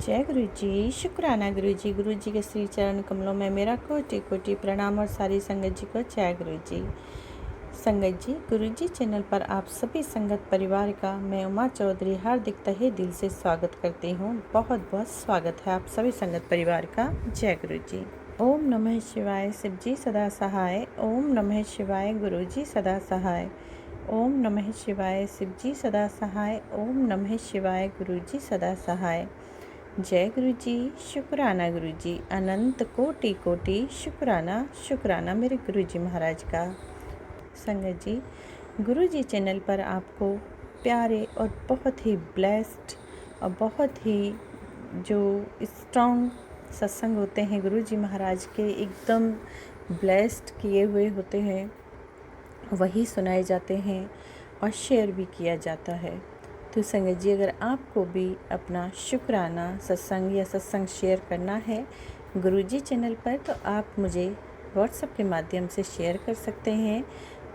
जय गुरु जी। शुक्राना गुरु जी के श्री चरण कमलों में मेरा कोटि कोटि प्रणाम और सारी संगत जी को जय गुरु जी। संगत जी, गुरु जी चैनल पर आप सभी संगत परिवार का मैं उमा चौधरी हार्दिक तहे दिल से स्वागत करती हूँ। बहुत बहुत स्वागत है आप सभी संगत परिवार का। जय गुरु जी। ओम नमः शिवाय। शिव जी सदा सहाय। ओम नमः शिवाय। गुरु जी सदा सहाय। ओम नमः शिवाय। शिव जी सदा सहाय। ओम नमः शिवाय। गुरु जी सदा सहाय। जय गुरु जी। शुक्राना गुरु जी। अनंत कोटि कोटि शुक्राना शुक्राना मेरे गुरु जी महाराज का। संगत जी, गुरु जी चैनल पर आपको प्यारे और बहुत ही ब्लेस्ड और बहुत ही जो स्ट्रॉन्ग सत्संग होते हैं गुरु जी महाराज के, एकदम ब्लेस्ड किए हुए होते हैं, वही सुनाए जाते हैं और शेयर भी किया जाता है। तो संगत जी, अगर आपको भी अपना शुक्राना सत्संग या सत्संग शेयर करना है गुरु जी चैनल पर, तो आप मुझे व्हाट्सएप के माध्यम से शेयर कर सकते हैं।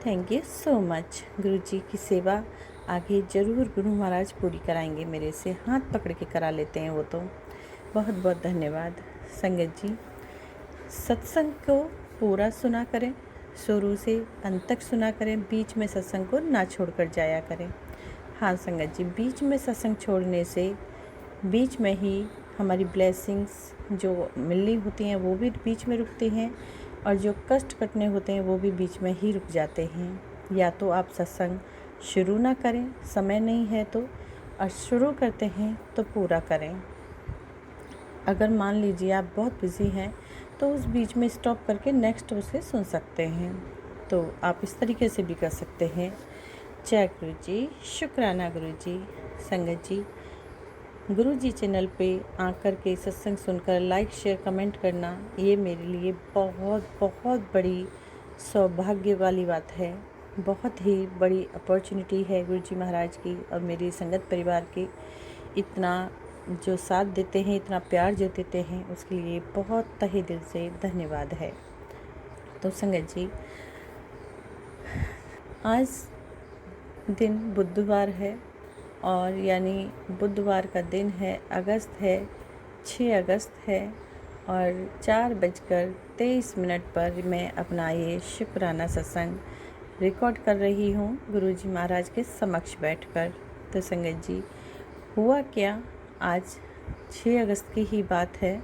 Thank you so much. गुरु जी की सेवा आगे ज़रूर गुरु महाराज पूरी कराएंगे, मेरे से हाथ पकड़ के करा लेते हैं वो तो। बहुत बहुत धन्यवाद। संगत जी, सत्संग को पूरा सुना करें, शुरू से अंत तक सुना करें, बीच में सत्संग को ना छोड़कर जाया करें। हाँ संगत जी, बीच में सत्संग छोड़ने से बीच में ही हमारी ब्लेसिंग्स जो मिलनी होती हैं वो भी बीच में रुकती हैं, और जो कष्ट कटने होते हैं वो भी बीच में ही रुक जाते हैं। या तो आप सत्संग शुरू ना करें, समय नहीं है तो, और शुरू करते हैं तो पूरा करें। अगर मान लीजिए आप बहुत बिज़ी हैं तो उस बीच में स्टॉप करके नेक्स्ट उसे सुन सकते हैं, तो आप इस तरीके से भी कर सकते हैं। जय गुरु जी। शुक्राना गुरु जी। संगत जी, गुरु जी चैनल पे आकर के सत्संग सुनकर लाइक शेयर कमेंट करना, ये मेरे लिए बहुत बहुत बड़ी सौभाग्य वाली बात है। बहुत ही बड़ी अपॉर्चुनिटी है गुरु जी महाराज की और मेरी संगत परिवार की। इतना जो साथ देते हैं, इतना प्यार जो देते हैं, उसके लिए बहुत तहे दिल से धन्यवाद है। तो संगत जी, आज दिन बुधवार है और यानी बुधवार का दिन है, अगस्त है, 6 अगस्त है, और 4:23 पर मैं अपना ये शुक्राना सत्संग रिकॉर्ड कर रही हूँ गुरु जी महाराज के समक्ष बैठकर। तो संगत जी, हुआ क्या, आज 6 अगस्त की ही बात है,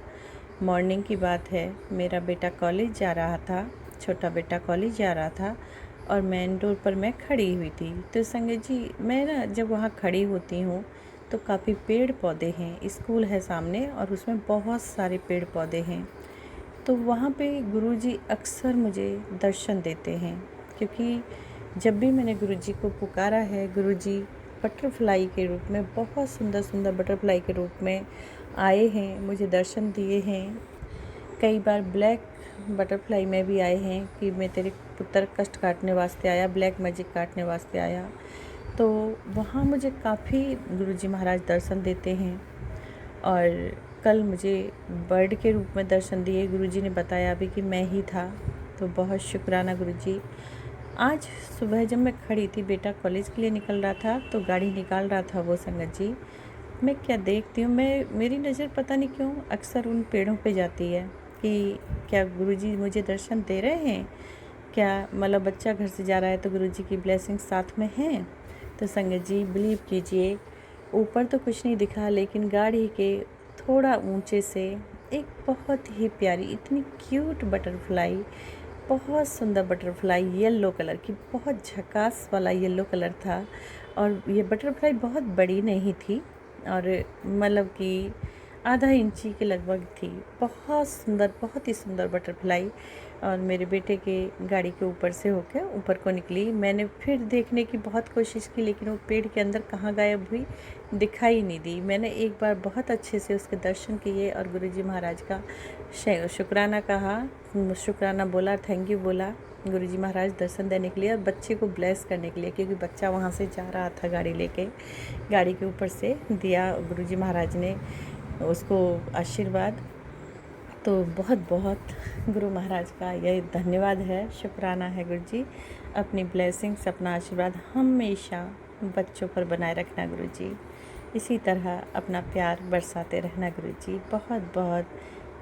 मॉर्निंग की बात है। मेरा बेटा कॉलेज जा रहा था, छोटा बेटा कॉलेज जा रहा था, और मेन डोर पर मैं खड़ी हुई थी। तो संगत जी, मैं ना जब वहाँ खड़ी होती हूँ तो काफ़ी पेड़ पौधे हैं, स्कूल है सामने और उसमें बहुत सारे पेड़ पौधे हैं। तो वहाँ पे गुरुजी अक्सर मुझे दर्शन देते हैं, क्योंकि जब भी मैंने गुरुजी को पुकारा है, गुरुजी बटरफ्लाई के रूप में, बहुत सुंदर सुंदर बटरफ्लाई के रूप में आए हैं, मुझे दर्शन दिए हैं। कई बार ब्लैक बटरफ्लाई में भी आए हैं कि मैं तेरे पुत्र कष्ट काटने वास्ते आया, ब्लैक मैजिक काटने वास्ते आया। तो वहाँ मुझे काफ़ी गुरुजी महाराज दर्शन देते हैं। और कल मुझे बर्ड के रूप में दर्शन दिए, गुरुजी ने बताया अभी कि मैं ही था। तो बहुत शुक्राना गुरुजी। आज सुबह जब मैं खड़ी थी, बेटा कॉलेज के लिए निकल रहा था तो गाड़ी निकाल रहा था वो, संगत जी, मैं क्या देखती हूँ, मेरी नज़र पता नहीं क्यों अक्सर उन पेड़ों पे जाती है कि क्या गुरुजी मुझे दर्शन दे रहे हैं, क्या मतलब बच्चा घर से जा रहा है तो गुरुजी की ब्लेसिंग साथ में है। तो संगत जी, बिलीव कीजिए, ऊपर तो कुछ नहीं दिखा, लेकिन गाड़ी के थोड़ा ऊंचे से एक बहुत ही प्यारी, इतनी क्यूट बटरफ्लाई, बहुत सुंदर बटरफ्लाई, येलो कलर की, बहुत झकास वाला येलो कलर था। और ये बटरफ्लाई बहुत बड़ी नहीं थी, और मतलब कि आधा इंची के लगभग थी। बहुत सुंदर, बहुत ही सुंदर बटरफ्लाई। और मेरे बेटे के गाड़ी के ऊपर से होकर ऊपर को निकली। मैंने फिर देखने की बहुत कोशिश की, लेकिन वो पेड़ के अंदर कहाँ गायब हुई, दिखाई नहीं दी। मैंने एक बार बहुत अच्छे से उसके दर्शन किए और गुरुजी महाराज का शुक्राना कहा, शुक्राना बोला, थैंक यू बोला गुरुजी महाराज दर्शन देने के लिए और बच्चे को ब्लेस करने के लिए, क्योंकि बच्चा वहाँ से जा रहा था गाड़ी लेके। गाड़ी के ऊपर से दिया गुरुजी महाराज ने उसको आशीर्वाद। तो बहुत बहुत गुरु महाराज का यह धन्यवाद है, शुक्राना है गुरु जी। अपनी ब्लेसिंग्स, अपना आशीर्वाद हमेशा बच्चों पर बनाए रखना गुरु जी। इसी तरह अपना प्यार बरसाते रहना गुरुजी। बहुत बहुत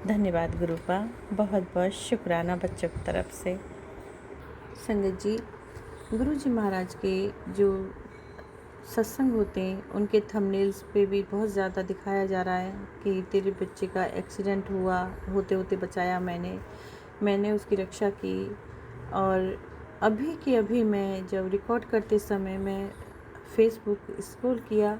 धन्यवाद गुरुपा, बहुत बहुत शुक्राना बच्चों की तरफ से। संगत जी, गुरुजी महाराज के जो सत्संग होते हैं उनके थंबनेल्स पे भी बहुत ज़्यादा दिखाया जा रहा है कि तेरे बच्चे का एक्सीडेंट हुआ, होते होते बचाया मैंने उसकी रक्षा की। और अभी की अभी मैं जब रिकॉर्ड करते समय मैं फेसबुक स्क्रॉल किया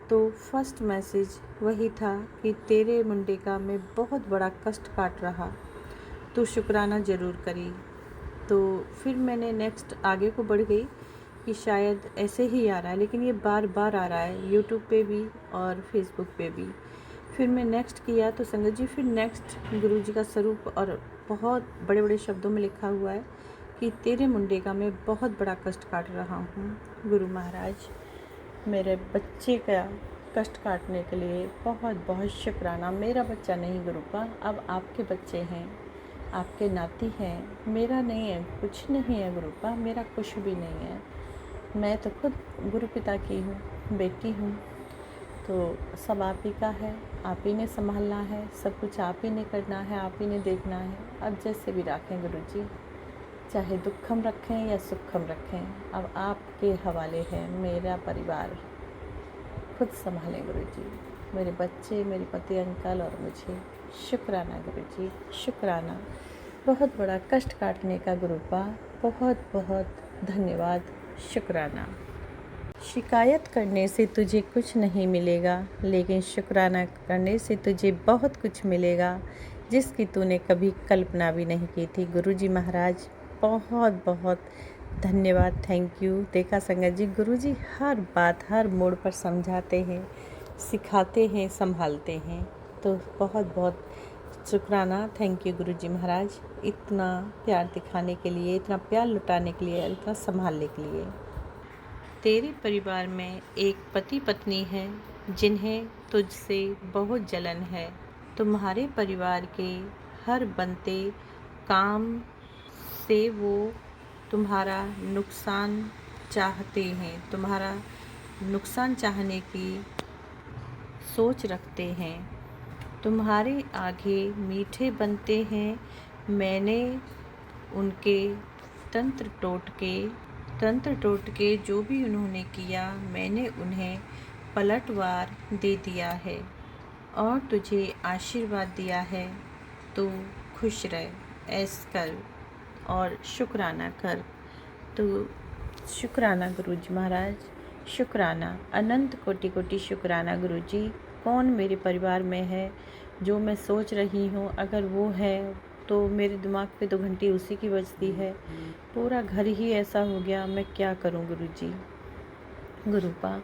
तो फर्स्ट मैसेज वही था कि तेरे मुंडे का मैं बहुत बड़ा कष्ट काट रहा, तो शुक्राना ज़रूर करी। तो फिर मैंने नेक्स्ट आगे को बढ़ गई कि शायद ऐसे ही आ रहा है, लेकिन ये बार बार आ रहा है यूट्यूब पे भी और फेसबुक पे भी। फिर मैं नेक्स्ट किया तो संगत जी फिर नेक्स्ट गुरुजी का स्वरूप और बहुत बड़े बड़े शब्दों में लिखा हुआ है कि तेरे मुंडे का मैं बहुत बड़ा कष्ट काट रहा हूँ। गुरु महाराज, मेरे बच्चे का कष्ट काटने के लिए बहुत बहुत शुक्राना। मेरा बच्चा नहीं गुरुपा, अब आपके बच्चे हैं, आपके नाती हैं, मेरा नहीं है, कुछ नहीं है गुरुपा, मेरा कुछ भी नहीं है। मैं तो खुद गुरु पिता की हूँ, बेटी हूँ, तो सब आप ही का है, आप ही ने संभालना है, सब कुछ आप ही ने करना है, आप ही ने देखना है। अब जैसे भी रखें गुरुजी, चाहे दुखम रखें या सुखम रखें, अब आपके हवाले है। मेरा परिवार खुद संभालें गुरुजी, मेरे बच्चे, मेरे पति अंकल और मुझे। शुक्राना गुरुजी, शुक्राना। बहुत बड़ा कष्ट काटने का गुरुपा, बहुत बहुत धन्यवाद, शुक्राना। शिकायत करने से तुझे कुछ नहीं मिलेगा, लेकिन शुक्राना करने से तुझे बहुत कुछ मिलेगा, जिसकी तूने कभी कल्पना भी नहीं की थी। गुरुजी महाराज, बहुत बहुत धन्यवाद, थैंक यू। देखा संगत जी, गुरुजी हर बात हर मोड़ पर समझाते हैं, सिखाते हैं, संभालते हैं। तो बहुत बहुत शुक्राना, थैंक यू गुरुजी महाराज, इतना प्यार दिखाने के लिए, इतना प्यार लुटाने के लिए, इतना संभालने के लिए। तेरे परिवार में एक पति पत्नी है जिन्हें तुझसे बहुत जलन है। तुम्हारे परिवार के हर बनते काम से वो तुम्हारा नुकसान चाहते हैं, तुम्हारा नुकसान चाहने की सोच रखते हैं। तुम्हारे आगे मीठे बनते हैं। मैंने उनके तंत्र टोटके जो भी उन्होंने किया, मैंने उन्हें पलटवार दे दिया है और तुझे आशीर्वाद दिया है। तो खुश रह, ऐस कर और शुक्राना कर। तो शुक्राना गुरुजी महाराज, शुक्राना, अनंत कोटि कोटि शुक्राना गुरुजी। कौन मेरे परिवार में है जो मैं सोच रही हूँ, अगर वो है तो मेरे दिमाग पे तो घंटी उसी की बजती है। पूरा घर ही ऐसा हो गया, मैं क्या करूँ गुरुजी। गुरुपा,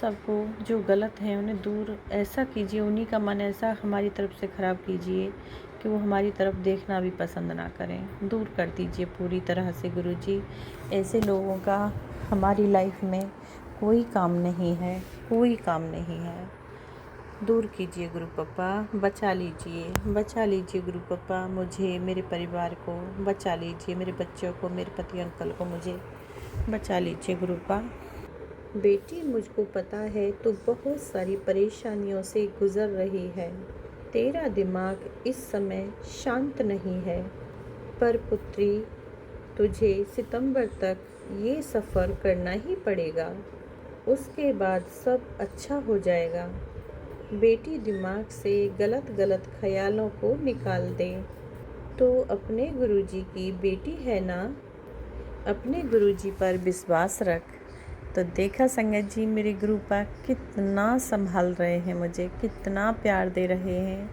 सबको जो गलत है उन्हें दूर ऐसा कीजिए, उन्हीं का मन ऐसा हमारी तरफ से ख़राब कीजिए कि वो हमारी तरफ देखना भी पसंद ना करें। दूर कर दीजिए पूरी तरह से गुरुजी। ऐसे लोगों का हमारी लाइफ में कोई काम नहीं है, कोई काम नहीं है। दूर कीजिए गुरु पप्पा, बचा लीजिए गुरु पप्पा, मुझे, मेरे परिवार को बचा लीजिए, मेरे बच्चों को, मेरे पति अंकल को, मुझे बचा लीजिए गुरु पप्पा। बेटी, मुझको पता है तो बहुत सारी परेशानियों से गुज़र रही है। तेरा दिमाग इस समय शांत नहीं है, पर पुत्री, तुझे सितंबर तक ये सफ़र करना ही पड़ेगा, उसके बाद सब अच्छा हो जाएगा। बेटी, दिमाग से गलत गलत ख्यालों को निकाल दे। तो अपने गुरुजी की बेटी है ना, अपने गुरुजी पर विश्वास रख। तो देखा संगत जी, मेरे गुरुपा कितना संभाल रहे हैं मुझे, कितना प्यार दे रहे हैं।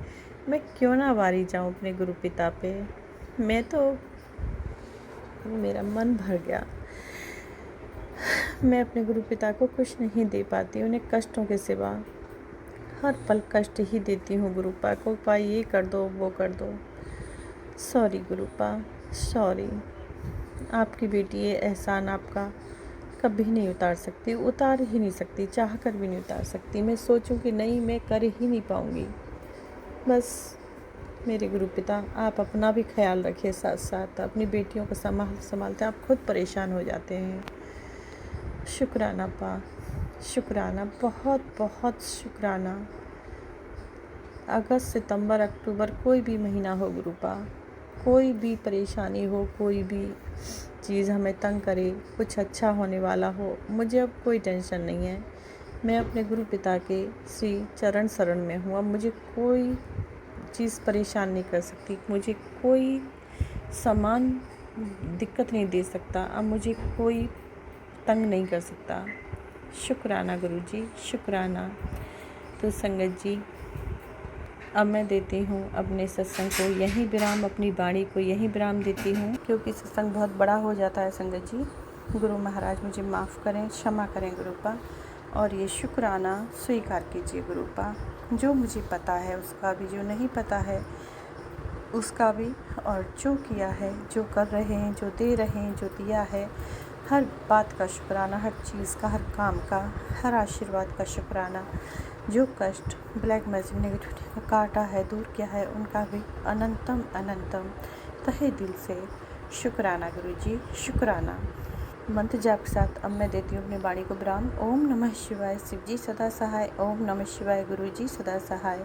मैं क्यों ना वारी जाऊं अपने गुरु पिता पे। मैं तो, मेरा मन भर गया। मैं अपने गुरु पिता को कुछ नहीं दे पाती, उन्हें कष्टों के सिवा हर पल कष्ट ही देती हूँ गुरुपा को। पा ये कर दो, वो कर दो। Sorry गुरुपा, sorry. आपकी बेटी ये एहसान आपका कभी नहीं उतार सकती, उतार ही नहीं सकती, चाह कर भी नहीं उतार सकती। मैं सोचूं कि नहीं, मैं कर ही नहीं पाऊँगी। बस मेरे गुरु पिता, आप अपना भी ख्याल रखिए, साथ साथ अपनी बेटियों को संभालते आप खुद परेशान हो जाते हैं। शुक्राना पा, शुक्राना, बहुत बहुत शुक्राना। अगस्त, सितंबर, अक्टूबर, कोई भी महीना हो गुरुपा, कोई भी परेशानी हो, कोई भी चीज़ हमें तंग करे, कुछ अच्छा होने वाला हो, मुझे अब कोई टेंशन नहीं है। मैं अपने गुरु पिता के श्री चरण शरण में हूँ। अब मुझे कोई चीज़ परेशान नहीं कर सकती, मुझे कोई सामान दिक्कत नहीं दे सकता, अब मुझे कोई तंग नहीं कर सकता। शुक्राना गुरुजी, शुक्राना। तो संगत जी, अब मैं देती हूँ अपने सत्संग को यहीं विराम, अपनी वाणी को यहीं विराम देती हूँ, क्योंकि सत्संग बहुत बड़ा हो जाता है। संगत जी, गुरु महाराज मुझे माफ़ करें, क्षमा करें गुरुपा, और ये शुक्राना स्वीकार कीजिए गुरुपा। जो मुझे पता है उसका भी, जो नहीं पता है उसका भी, और जो किया है, जो कर रहे हैं, जो दे रहे हैं, जो दिया है, हर बात का शुक्राना, हर चीज़ का, हर काम का, हर आशीर्वाद का शुक्राना। जो कष्ट, ब्लैक मैजिक, नेगेटिविटी का काटा है, दूर किया है, उनका भी अनंतम अनंतम तहे दिल से शुक्राना गुरुजी, शुक्राना। मंत्र जाप के साथ अब मैं देती हूँ अपनी वाणी को विराम। ओम नमः शिवाय, शिव जी सदा सहाय। ओम नमः शिवाय, गुरु जी सदा सहाय।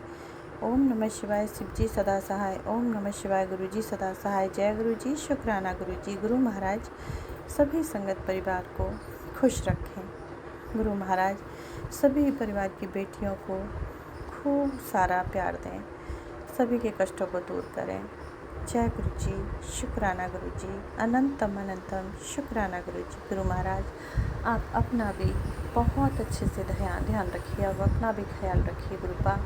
ओम नमः शिवाय, शिव जी सदा सहाय। ओम नमः शिवाय, गुरु जी सदा सहाय। जय गुरु जी, शुक्राना गुरु जी। गुरु महाराज सभी संगत परिवार को खुश रखें। गुरु महाराज सभी परिवार की बेटियों को खूब सारा प्यार दें, सभी के कष्टों को दूर करें। जय गुरु जी, शुक्राना गुरु जी, अनंतम अनंतम शुक्राना गुरु जी। गुरु महाराज आप अपना भी बहुत अच्छे से ध्यान रखिए, अब अपना भी ख्याल रखिए गुरुपा।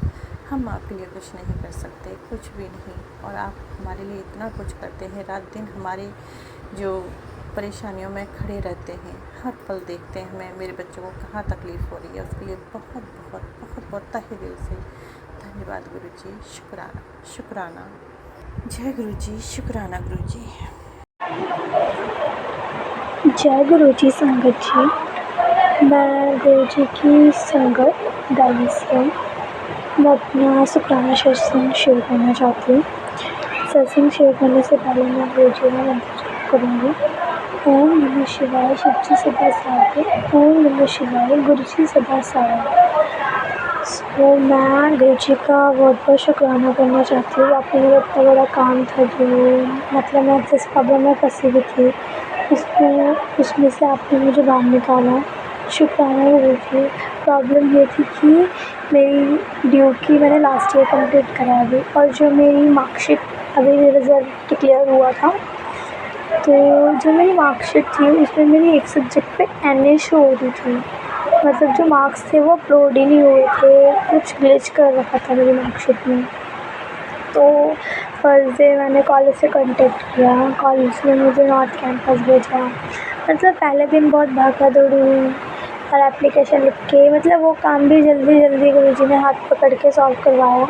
हम आपके लिए कुछ नहीं कर सकते, कुछ भी नहीं, और आप हमारे लिए इतना कुछ करते हैं। रात दिन हमारे जो परेशानियों में खड़े रहते हैं, हर पल देखते हैं हमें, मेरे बच्चों को कहाँ तकलीफ़ हो रही है, उसके लिए बहुत बहुत बहुत बहुत तहे दिल से धन्यवाद गुरु जी, शुक्राना शुक्राना। जय गुरु जी, शुक्राना गुरु जी। जय गुरु जी संगत जी। मैं गुरु जी की संगत डाली से मैं अपना शुक्राना सत्संग शेयर करना चाहती हूँ। सत्संग शेयर करने से पहले मैं गुरु जी का मंत्र जाप करूँगी। ओम नमः शिवाय, शिव जी सदा सहाय। ओम नमः शिवाय, गुरु जी सदा सहाय। तो मैं गुरु जी का बहुत बहुत शुक्राना करना चाहती हूँ। आपने मेरा इतना बड़ा काम था जो मतलब मैं जिस प्रॉब्लम में फंसी हुई थी उसमें से आपने मुझे बाहर निकाला। शुक्राना गुरु जी। प्रॉब्लम ये थी कि मेरी ड्यूट की मैंने लास्ट ईयर कंप्लीट करा दी, और जो मेरी मार्कशीट अभी रिजल्ट डिक्लेयर हुआ था, तो जो मेरी मार्कशीट थी उसमें मेरी एक सब्जेक्ट पे NA शो हो रही थी। मतलब जो मार्क्स थे वो अपलोड ही नहीं हुए थे, कुछ ग्लिच कर रखा था मेरी मार्कशीट में। तो फर्स्ट डे मैंने कॉलेज से कांटेक्ट किया, कॉलेज ने मुझे नॉर्थ कैंपस भेजा। मतलब पहले दिन बहुत भागा दौड़ी हुई और एप्लीकेशन लिख के, मतलब वो काम भी जल्दी जल्दी गुरुजी ने हाथ पकड़ के सॉल्व करवाया।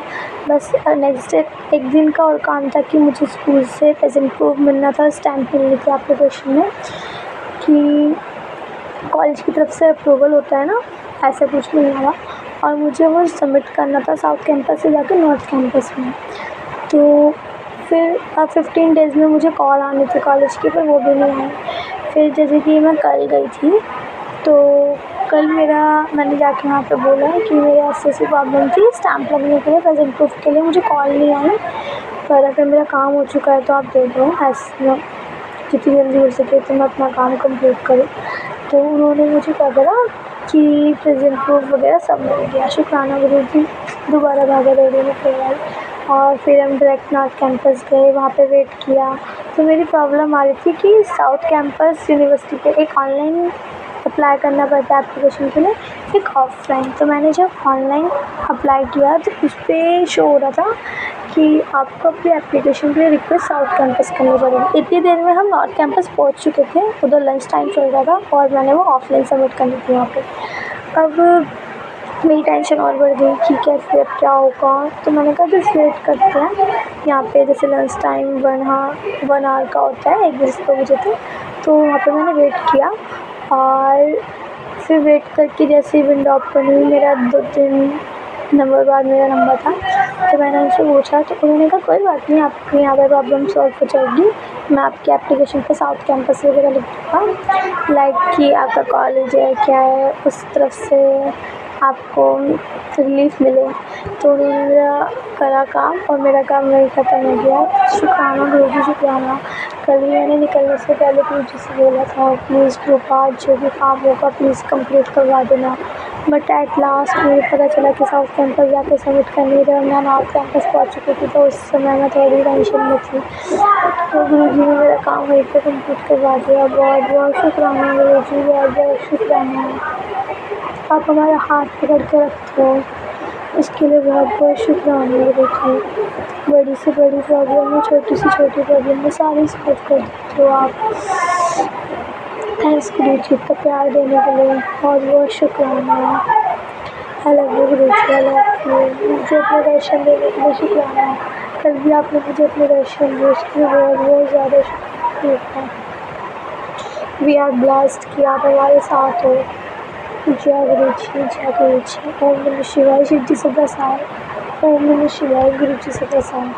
बस नेक्स्ट डे एक दिन का और काम था कि मुझे स्कूल से प्रेजेंट प्रूफ मिलना था, स्टैम्प मिलनी थी एप्लीकेशन में कि कॉलेज की तरफ से अप्रूवल होता है ना, ऐसे कुछ मिलना था, और मुझे वो सबमिट करना था साउथ कैंपस से जाके नॉर्थ कैंपस में। तो फिर 15 डेज़ में मुझे कॉल आनी थी कॉलेज की, पर वो भी नहीं आई। फिर जैसे कि मैं कल गई थी, तो कल मैंने जाके वहाँ पे बोला कि मेरे ऐसी प्रॉब्लम थी, स्टैम्प लगने के लिए, प्रेजेंट प्रूफ के लिए मुझे कॉल नहीं आई, पर अगर मेरा काम हो चुका है तो आप दे दो, ऐसे जितनी जल्दी हो सके तो मैं अपना काम कंप्लीट करूँ। तो उन्होंने मुझे क्या करा कि प्रेजेंट प्रूफ वगैरह सब मिल गया। शुक्राना गुरु जी। दोबारा भागा दौड़ी में करवाई, और फिर हम डायरेक्ट नॉर्थ कैंपस गए, वहाँ पे वेट किया। तो मेरी प्रॉब्लम आ रही थी कि साउथ कैंपस यूनिवर्सिटी पे एक ऑनलाइन अप्लाई करना पड़ता है एप्लीकेशन के लिए, एक ऑफलाइन। तो मैंने जब ऑनलाइन अप्लाई किया तो उस पर शो हो रहा था कि आपको अपनी एप्लीकेशन के लिए रिक्वेस्ट साउथ कैंपस करनी पड़ेगी। इतनी देर में हम नॉर्थ कैंपस पहुंच चुके थे, उधर लंच टाइम चल रहा था और मैंने वो ऑफलाइन सबमिट करनी थी वहाँ पे। अब मेरी टेंशन और बढ़ गई कि कैसे अब क्या होगा। तो मैंने कहा जैसे वेट करते हैं यहाँ पे, जैसे लंच टाइम 1 आवर का होता है, 1 बजे से 2 बजे तक। तो वहाँ पे मैंने वेट किया, और फिर वेट करके जैसे ही विंडो ओपन हुई, मेरा 2-3 नंबर बाद मेरा नंबर था, तो तो मैंने उनसे पूछा तो उन्होंने कहा कोई बात नहीं, आपकी यहाँ पर प्रॉब्लम सॉल्व हो जाएगी, मैं आपके एप्लीकेशन पे साउथ कैंपस वगैरह लिख दूँगा, लाइक कि आपका कॉलेज है क्या है उस तरफ से आपको रिलीफ मिले। तो उन्होंने मेरा करा काम और मेरा काम वहीं ख़त्म हो गया। शुक्राना गुरुजी, शुक्राना। कल ही मैंने निकलने से पहले गुरुजी से बोला था प्लीज़ कृपा जो भी काम होगा प्लीज़ कंप्लीट करवा देना, बट एट लास्ट मुझे पता चला कि साउथ कैंपस जाकर सबमिट कर नहीं रहा, मैं नॉर्थ कैंपस पहुँच चुकी थी, तो उस समय मैं थोड़ी टेंशन में थी। तो गुरुजी ने मेरा काम वहीं पर कंप्लीट करवा दिया। बहुत बहुत शुक्राना गुरुजी, बहुत बहुत शुक्राना। आप हमारा हाथ पकड़ के रखते हो, उसके लिए बहुत बहुत शुक्राना गुरुजी। बड़ी से बड़ी प्रॉब्लम में, छोटी से छोटी प्रॉब्लम में सारी सॉल्व कर देते हो आप। थैंक्स गुरुजी, इतना प्यार देने के लिए बहुत बहुत शुक्राना। I love you Guruji, I love you. मुझे अपने दर्शन देने के लिए शुक्राना। कल भी आपने मुझे अपने दर्शन दिए, उसके लिए बहुत बहुत ज़्यादा शुक्रिया। वी आर ब्लेस्ड कि आप हमारे साथ हो। जय गुरुजी, जय गुरुजी। ओम नमः शिवाय। शिव जी से प्रसाद। ओम नमः शिवाय। गुरुजी से प्रसाद।